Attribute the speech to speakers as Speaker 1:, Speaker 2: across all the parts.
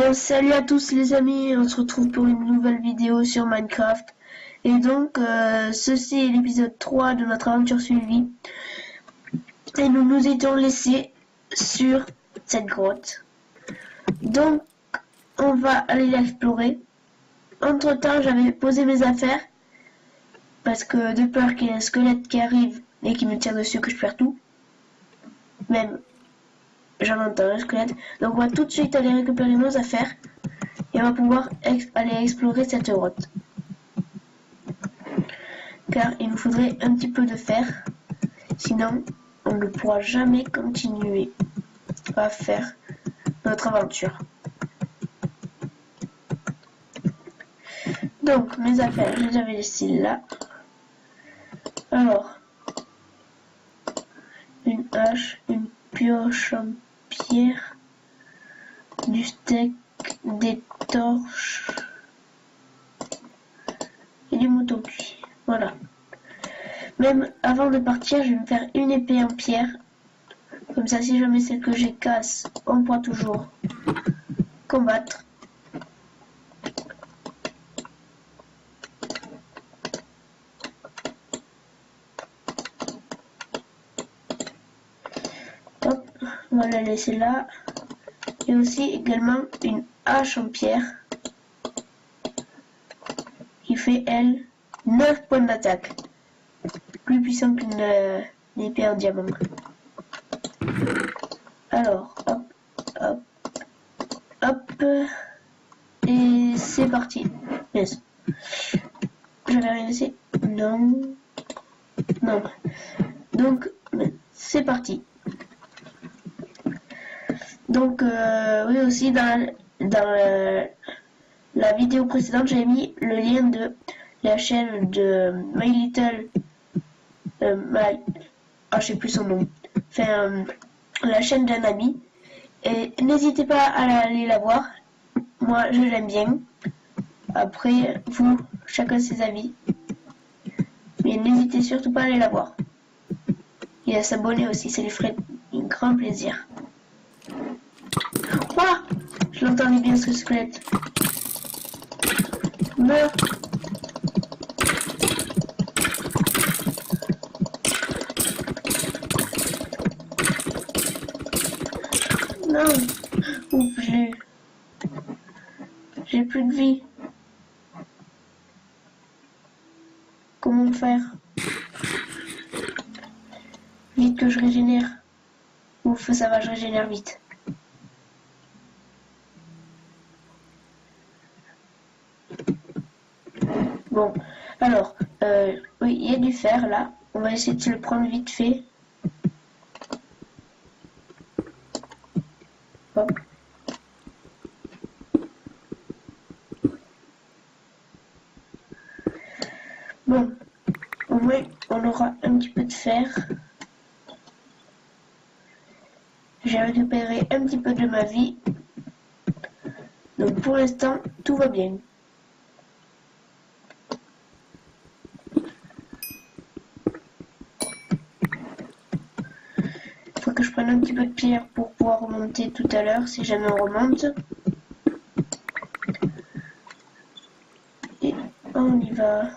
Speaker 1: Bien, salut à tous les amis, on se retrouve pour une nouvelle vidéo sur Minecraft. Et donc, ceci est l'épisode 3 de notre aventure suivie. Et nous nous étions laissés sur cette grotte. Donc, on va aller l'explorer. Entre temps, j'avais posé mes affaires. Parce que de peur qu'il y ait un squelette qui arrive et qui me tire dessus, que je perds tout. Même, j'en entends un squelette. Donc, on va tout de suite aller récupérer nos affaires. Et on va pouvoir aller explorer cette grotte. Car il nous faudrait un petit peu de fer. Sinon, on ne pourra jamais continuer à faire notre aventure. Donc, mes affaires, je les avais laissées là. Alors, une hache, une pioche en pierre, du steak, des torches et du mouton cuit. Voilà. Même avant de partir, je vais me faire une épée en pierre. Comme ça, si jamais celle que j'ai casse, on pourra toujours combattre. Hop, on va la laisser là. Et aussi également une hache en pierre qui fait, elle, 9 points d'attaque. Plus puissant qu'une épée en diamant. Alors, hop, hop, hop. Et c'est parti. Yes. J'avais rien laissé. Non. Non. Donc, c'est parti. Donc, oui aussi, dans la vidéo précédente, j'ai mis le lien de la chaîne de My Little... je sais plus son nom. Enfin, la chaîne d'un ami. Et n'hésitez pas à aller la voir. Moi, je l'aime bien. Après, vous, chacun ses avis. Mais n'hésitez surtout pas à aller la voir. Et à s'abonner aussi, ça lui ferait un grand plaisir. Oh, je l'entendais bien ce squelette. Meurs. Non. Ouf, j'ai plus de vie. Comment faire? Vite que je régénère. Ouf, ça va, je régénère vite. Bon, alors, oui, il y a du fer là. On va essayer de le prendre vite fait. Hop. Bon, au moins on aura un petit peu de fer. J'ai récupéré un petit peu de ma vie. Donc pour l'instant, tout va bien. Il faut que je prenne un petit peu de pierre pour pouvoir remonter tout à l'heure si jamais on remonte. Et on y va.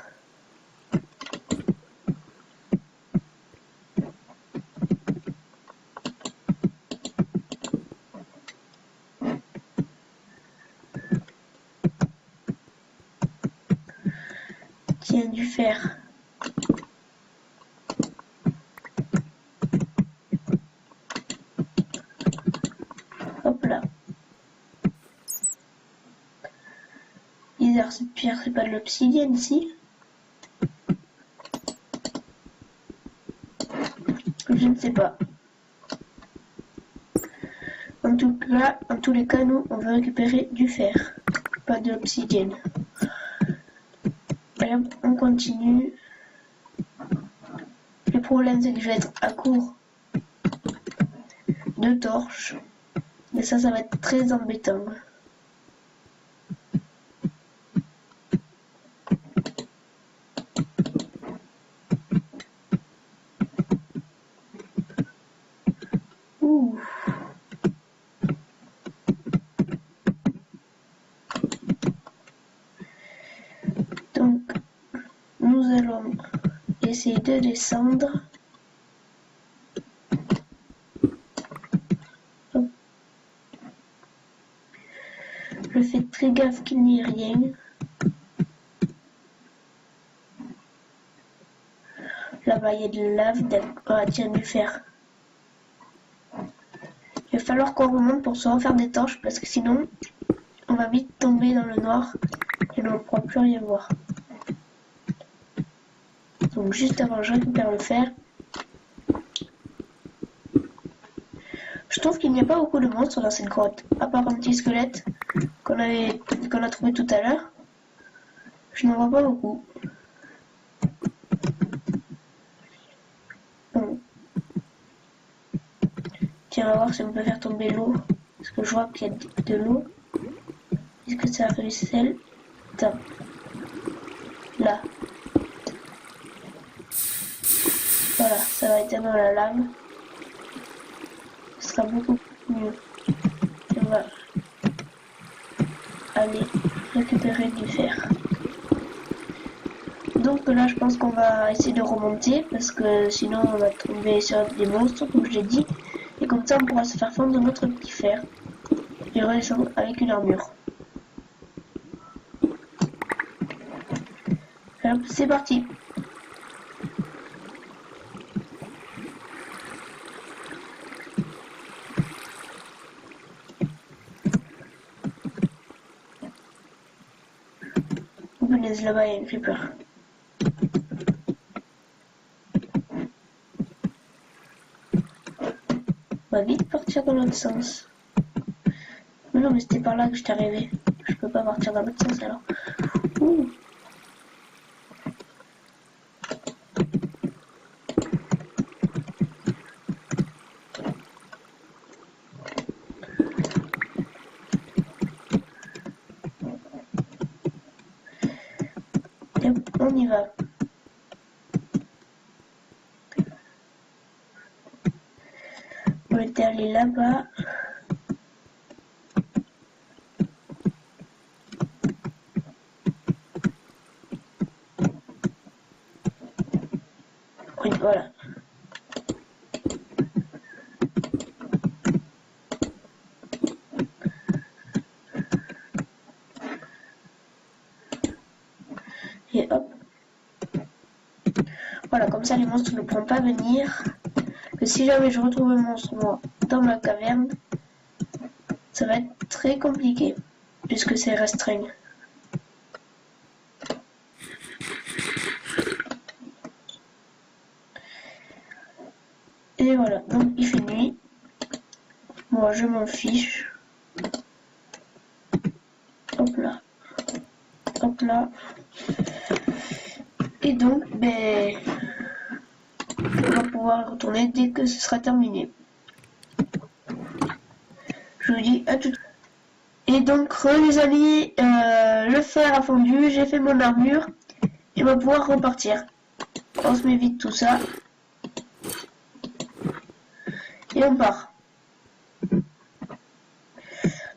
Speaker 1: Tiens, du fer. Hop là. Bizarre, cette pierre, c'est pas de l'obsidienne, si? Je ne sais pas. En tout cas, en tous les cas, nous, on veut récupérer du fer, pas de l'obsidienne. On continue. Le problème, c'est que je vais être à court de torches. Mais ça va être très embêtant. Ouh. allons essayer de descendre. Hop. Je fais très gaffe qu'il n'y ait rien. Là-bas, il y a de la lave. Ah, tiens, du fer. Il va falloir qu'on remonte pour se refaire des torches parce que sinon, on va vite tomber dans le noir et on ne pourra plus rien voir. Donc juste avant, je récupère le fer. Je trouve qu'il n'y a pas beaucoup de monstres dans cette grotte, à part un petit squelette qu'on a trouvé tout à l'heure. Je n'en vois pas beaucoup. Bon. Tiens, on va voir si on peut faire tomber l'eau. Parce que je vois qu'il y a de l'eau. Est-ce que ça ruisselle? Attends. Là. Voilà, ça va être dans la lave. Ce sera beaucoup mieux. Et on va aller récupérer du fer. Donc là, je pense qu'on va essayer de remonter parce que sinon on va tomber sur des monstres, comme je l'ai dit. Et comme ça, on pourra se faire fondre notre petit fer et redescendre avec une armure. Alors, c'est parti. Oh punaise, là-bas, il y a une creeper. On va vite partir dans l'autre sens. Mais non, mais c'était par là que j'étais arrivé. Je peux pas partir dans l'autre sens alors. Ouh. Et on y va. On était allé là-bas. Oui, voilà. Et hop. Voilà, comme ça les monstres ne pourront pas venir. Que si jamais je retrouve un monstre moi dans ma caverne, ça va être très compliqué puisque c'est restreint. Et voilà, donc il fait nuit. Moi je m'en fiche. Hop là. Hop là. Et donc, ben, on va pouvoir retourner dès que ce sera terminé. Je vous dis à tout. Et donc, les amis, le fer a fondu, j'ai fait mon armure et on va pouvoir repartir. On se met vite tout ça. Et on part.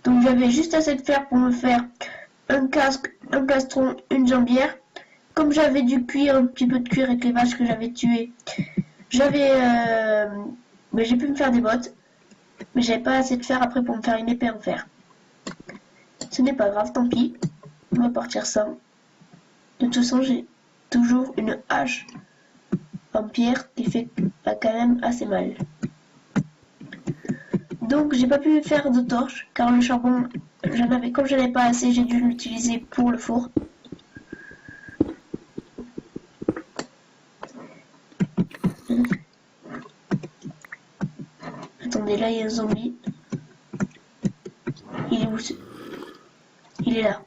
Speaker 1: Donc j'avais juste assez de fer pour me faire un casque, un plastron, une jambière. Comme j'avais du cuir, un petit peu de cuir avec les vaches que j'avais tuées, mais j'ai pu me faire des bottes. Mais j'avais pas assez de fer après pour me faire une épée en fer. Ce n'est pas grave, tant pis. On va partir sans. De toute façon, j'ai toujours une hache en pierre qui fait quand même assez mal. Donc j'ai pas pu faire de torche car le charbon, comme j'en avais pas assez, j'ai dû l'utiliser pour le four. Attendez, là il y a un zombie. Il est où? Il est là.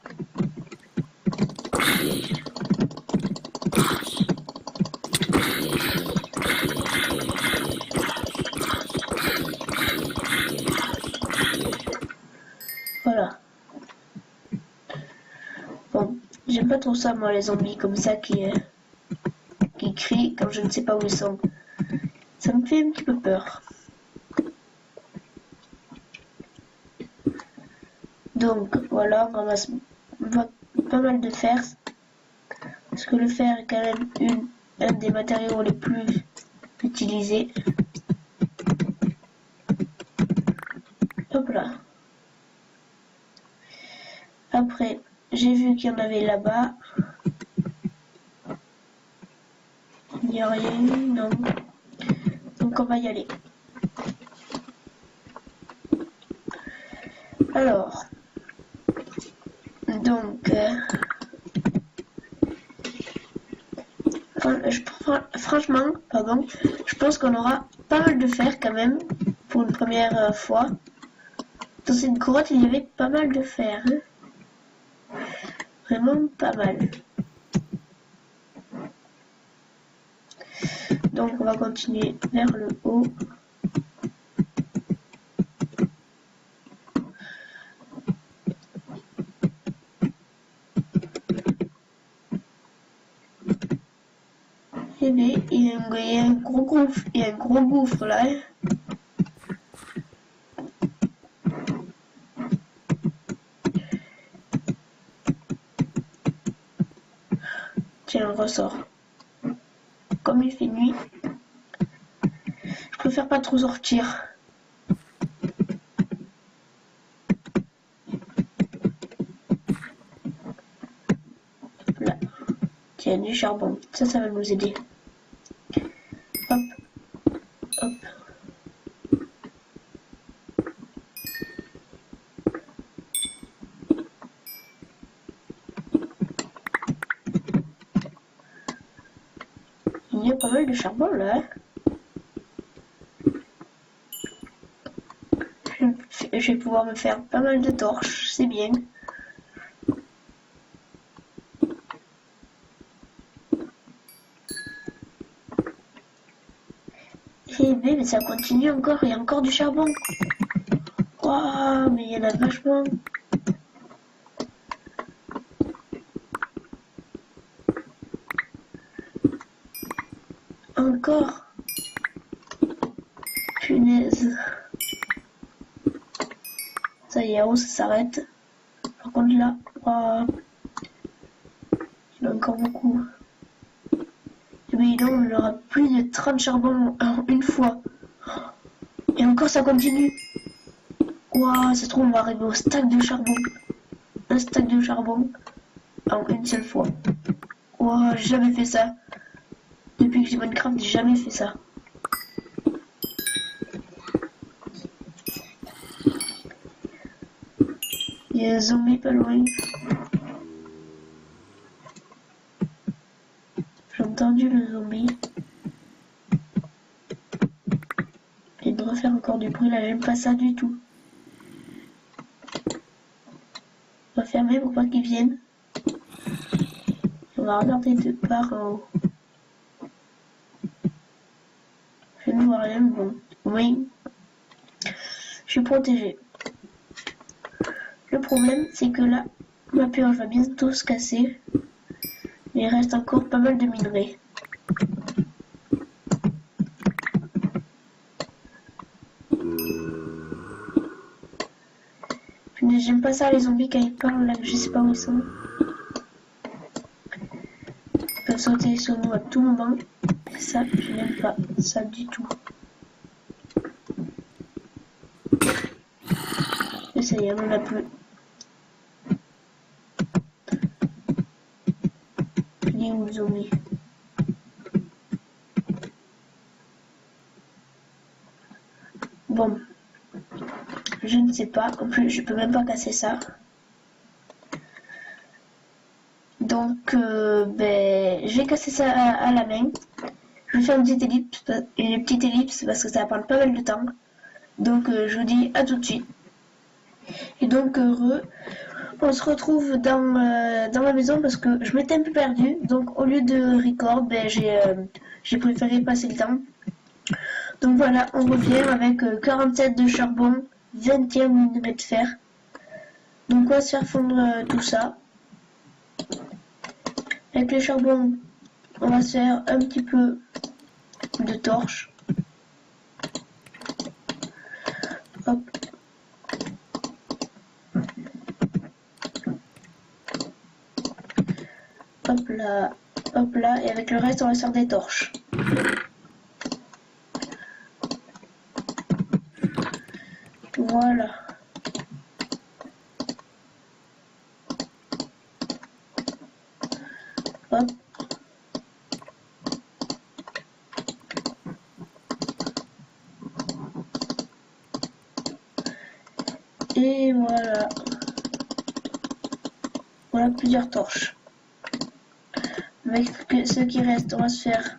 Speaker 1: Voilà. Bon, j'aime pas trop ça moi les zombies comme ça qui crient quand je ne sais pas où ils sont. Ça me fait un petit peu peur. Donc voilà, on ramasse pas mal de fer. Parce que le fer est quand même un des matériaux les plus utilisés. Hop là. Après, j'ai vu qu'il y en avait là-bas. Il n'y a rien, non. Donc on va y aller. Alors, donc, franchement, pardon, je pense qu'on aura pas mal de fer quand même pour une première fois. Dans cette grotte, il y avait pas mal de fer, hein. Vraiment pas mal. Donc on va continuer vers le haut. Eh bien, il y a un gros gouffre là. Hein. Tiens, on ressort. Comme il fait nuit, je préfère pas trop sortir. Là. Tiens, du charbon. Ça va nous aider. Hop. Hop. Il y a pas mal de charbon là. Je vais pouvoir me faire pas mal de torches, c'est bien. Et bien, mais ça continue encore, il y a encore du charbon. Waouh, mais il y en a vachement. Encore. Punaise. Ça y est, oh, ça s'arrête. Par contre là, waouh, il y en a encore beaucoup. Mais non, on aura plus de 30 charbons en une fois. Et encore ça continue. Waouh, ça se trouve on va arriver au stack de charbon. Un stack de charbon en une seule fois. Waouh, j'ai jamais fait ça. Depuis que j'ai Minecraft, j'ai jamais fait ça. Il y a un zombie pas loin. J'ai entendu le zombie. Il devrait faire encore du bruit, là j'aime pas ça du tout. On va fermer pour pas qu'il vienne. On va regarder de par en haut. Je ne vois rien, bon. Oui. Je suis protégée. Le problème, c'est que là, ma pioche va bientôt se casser. Mais il reste encore pas mal de minerais. Mais j'aime pas ça les zombies quand ils parlent là, je sais pas où ils sont. Ils peuvent sauter sur nous à tout moment. Et ça, je n'aime pas ça du tout. Et ça y est, on en a plus. Il est où le zombie? Bon. Je ne sais pas. En plus, je peux même pas casser ça. Donc, je vais casser ça à la main. Je vais faire une petite ellipse parce que ça va prendre pas mal de temps. Donc, je vous dis à tout de suite. Et donc, on se retrouve dans la maison parce que je m'étais un peu perdue. Donc, au lieu de record, j'ai préféré passer le temps. Donc voilà, on revient avec 47 de charbon, 21 minerais de fer. Donc on va se faire fondre tout ça. Avec le charbon, on va se faire un petit peu de torches. Hop. Hop là, et avec le reste on va se faire des torches. Voilà. Hop. Et voilà. Voilà plusieurs torches. Avec ce qui reste, on va se faire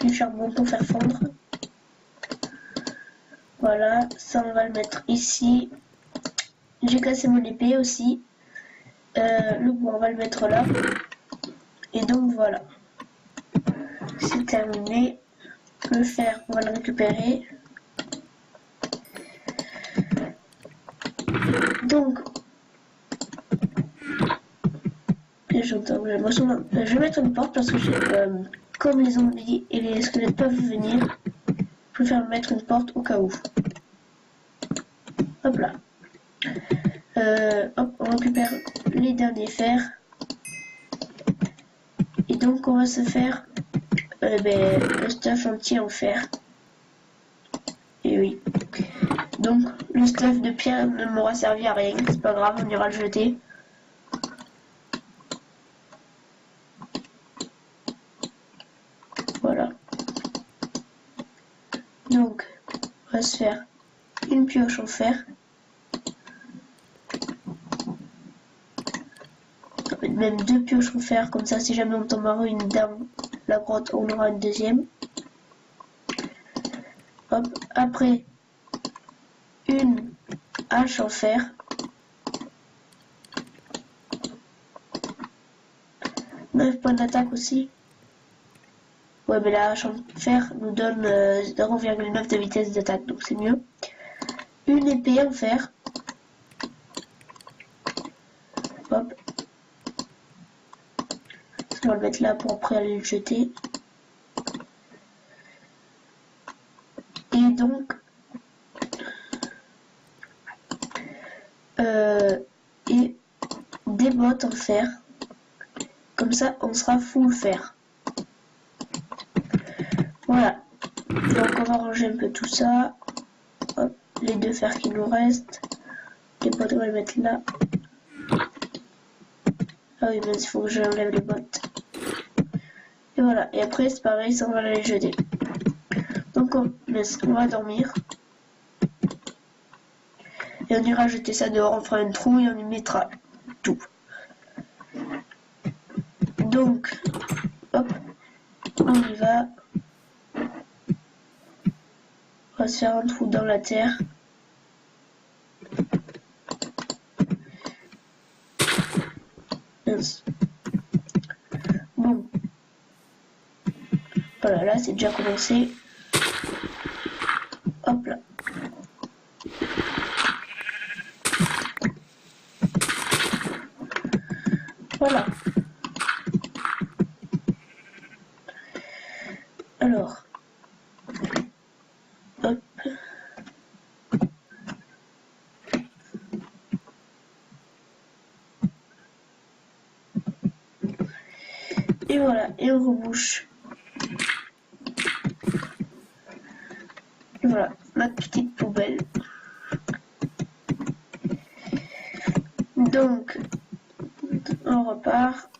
Speaker 1: du charbon pour faire fondre. Voilà, ça on va le mettre ici. J'ai cassé mon épée aussi. Le bois on va le mettre là. Et donc voilà. C'est terminé. Le fer on va le récupérer. Donc je vais mettre une porte parce que comme les zombies et les squelettes peuvent venir, je préfère mettre une porte au cas où. Hop là. Hop, on récupère les derniers fers. Et donc on va se faire le stuff entier en fer. Et oui. Donc le stuff de pierre ne m'aura servi à rien. C'est pas grave, on ira le jeter. Voilà. Donc on va se faire une pioche en fer. Même deux pioches en fer, comme ça si jamais on tombera une dans la grotte, on aura une deuxième. Hop, après une hache en fer. 9 points d'attaque aussi. Ouais, mais la hache en fer nous donne 0,9 de vitesse d'attaque, donc c'est mieux. Une épée en fer. Hop. On va le mettre là pour après aller le jeter. Et donc et des bottes en fer. Comme ça on sera full fer. Voilà. Donc on va ranger un peu tout ça. Hop, les deux fers qui nous restent. Les bottes on va les mettre là. Ah oui, mais il faut que j'enlève les bottes. Et voilà, et après c'est pareil, ça on va les jeter. Donc on va dormir. Et on ira jeter ça dehors, on fera un trou et on y mettra tout. Donc, hop, on y va. On va se faire un trou dans la terre. Mince. Bon. Voilà, là c'est déjà commencé. Hop là. Voilà. Alors. Hop. Et voilà, et on rebouche. Et voilà, ma petite poubelle. Donc, on repart.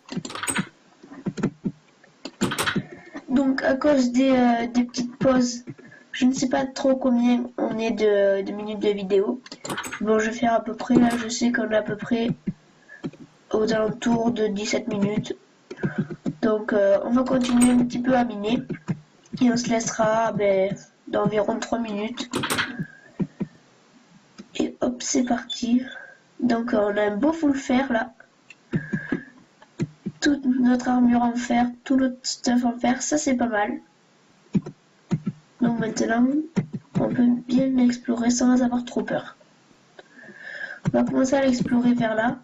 Speaker 1: Donc, à cause des petites pauses, je ne sais pas trop combien on est de minutes de vidéo. Bon, je vais faire à peu près, là, je sais qu'on est à peu près aux alentours de 17 minutes. Donc, on va continuer un petit peu à miner. Et on se laissera d'environ 3 minutes. Et hop, c'est parti. Donc, on a un beau full fer, là. Toute notre armure en fer, tout notre stuff en fer, ça c'est pas mal. Donc maintenant, on peut bien l'explorer sans avoir trop peur. On va commencer à l'explorer vers là.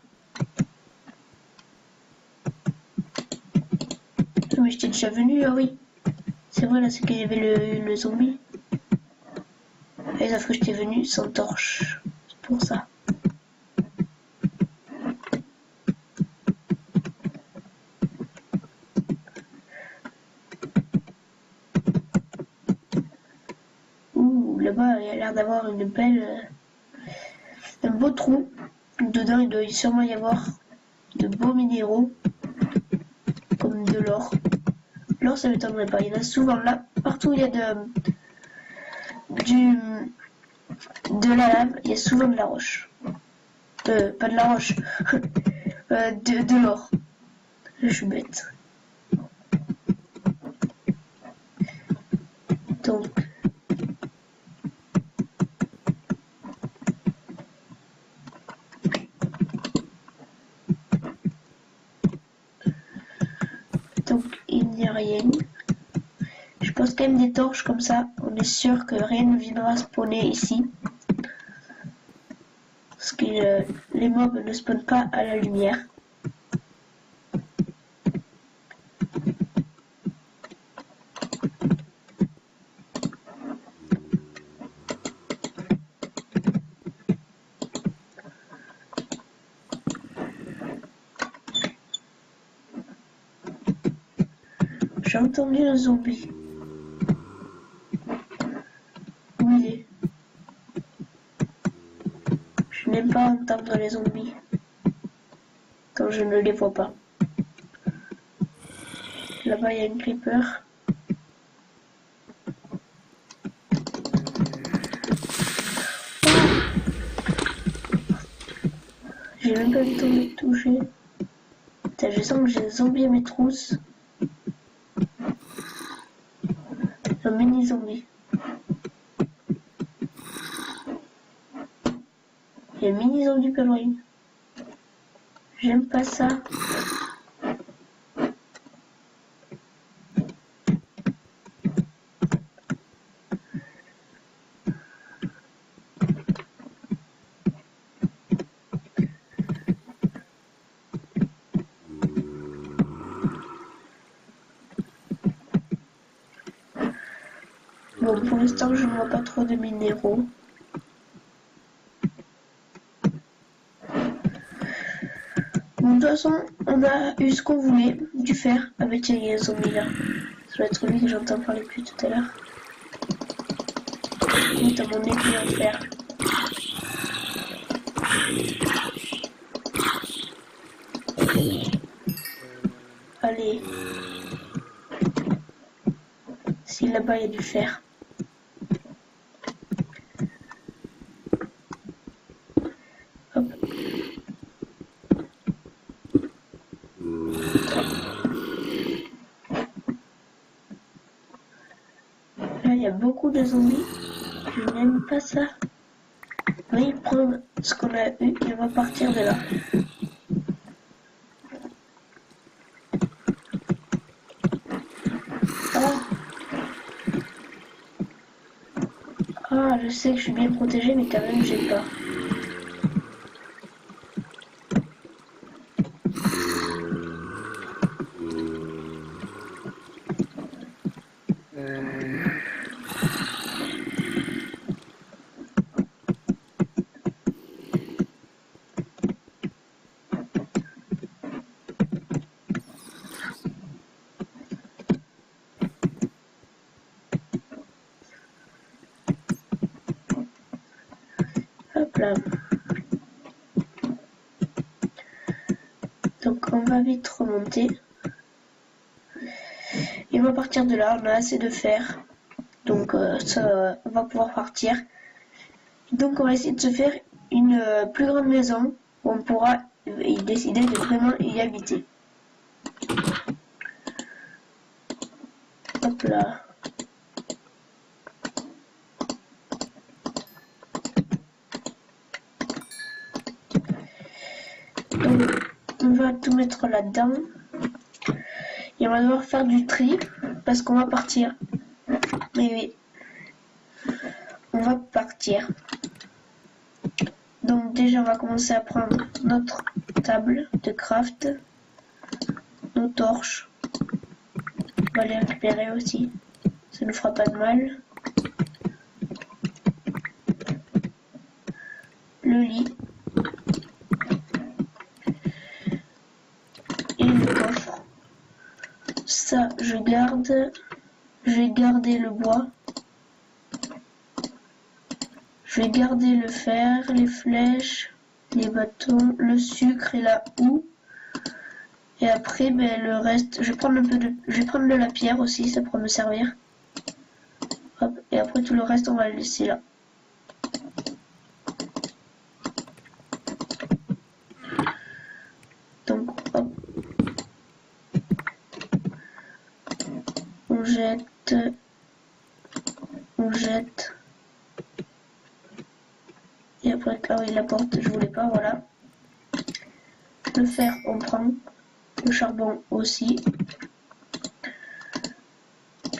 Speaker 1: Mais j'étais déjà venu, ah oui. C'est vrai, là c'est qu'il y avait le zombie. Et sauf que j'étais venu sans torche. C'est pour ça. a l'air d'avoir une belle, un beau trou. Dedans, il doit sûrement y avoir de beaux minéraux, comme de l'or. L'or, ça m'étonnerait pas. Il y en a souvent là. Partout où il y a de la lave, il y a souvent de la roche. Pas de la roche. De l'or. Je suis bête. Donc il n'y a rien. Je pose quand même des torches comme ça. On est sûr que rien ne viendra spawner ici. Parce que les mobs ne spawnent pas à la lumière. J'ai entendu un zombie. Où il est? Je n'aime pas entendre les zombies quand je ne les vois pas. Là-bas, il y a une creeper. J'ai même pas le temps de le toucher. Putain, je sens que j'ai un zombie à mes trousses. Un mini zombie. Il y a un mini zombie pèlerin. J'aime pas ça. Bon, pour l'instant, je ne vois pas trop de minéraux. Bon, de toute façon, on a eu ce qu'on voulait, du fer. Ah mais tiens, il y a un zombie là. Ça doit être lui que j'entends parler plus tout à l'heure. Oui, t'as mon épée en fer. Allez. Si là-bas il y a du fer. Hop. Là, il y a beaucoup de zombies. Je n'aime pas ça. On va y prendre ce qu'on a eu et on va partir de là. Ah, je sais que je suis bien protégée, mais quand même, j'ai peur. Hop là. Donc on va vite remonter. Et on va partir de là, on a assez de fer. Donc ça, on va pouvoir partir. Donc on va essayer de se faire une plus grande maison où on pourra y décider de vraiment y habiter. Hop là. Donc on va tout mettre là-dedans. Et on va devoir faire du tri parce qu'on va partir. Et oui, on va partir. Donc déjà on va commencer à prendre notre table de craft, nos torches. On va les récupérer aussi, ça ne fera pas de mal. Le lit. Et le coffre. Ça je garde. Je vais garder le bois. Je vais garder le fer, les flèches, les bâtons, le sucre et la houe. Et après, ben, le reste, je vais prendre de la pierre aussi, ça pourra me servir. Hop, et après tout le reste, on va le laisser là. Donc, hop. On jette. Et après, ah oui, la porte, je voulais pas, voilà. Le fer, on prend. Le charbon aussi.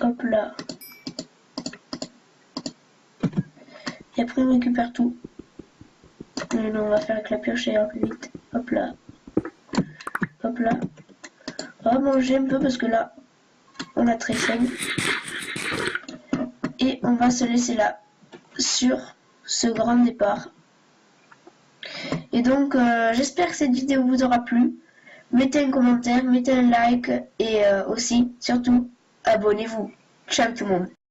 Speaker 1: Hop là. Et après, on récupère tout. Mais non, on va faire avec la pioche, ça ira plus vite. Hop là. Hop là. On va manger un peu parce que là, on a très faim. Et on va se laisser là, sur ce grand départ. Et donc, j'espère que cette vidéo vous aura plu. Mettez un commentaire, mettez un like et aussi, surtout, abonnez-vous. Ciao tout le monde.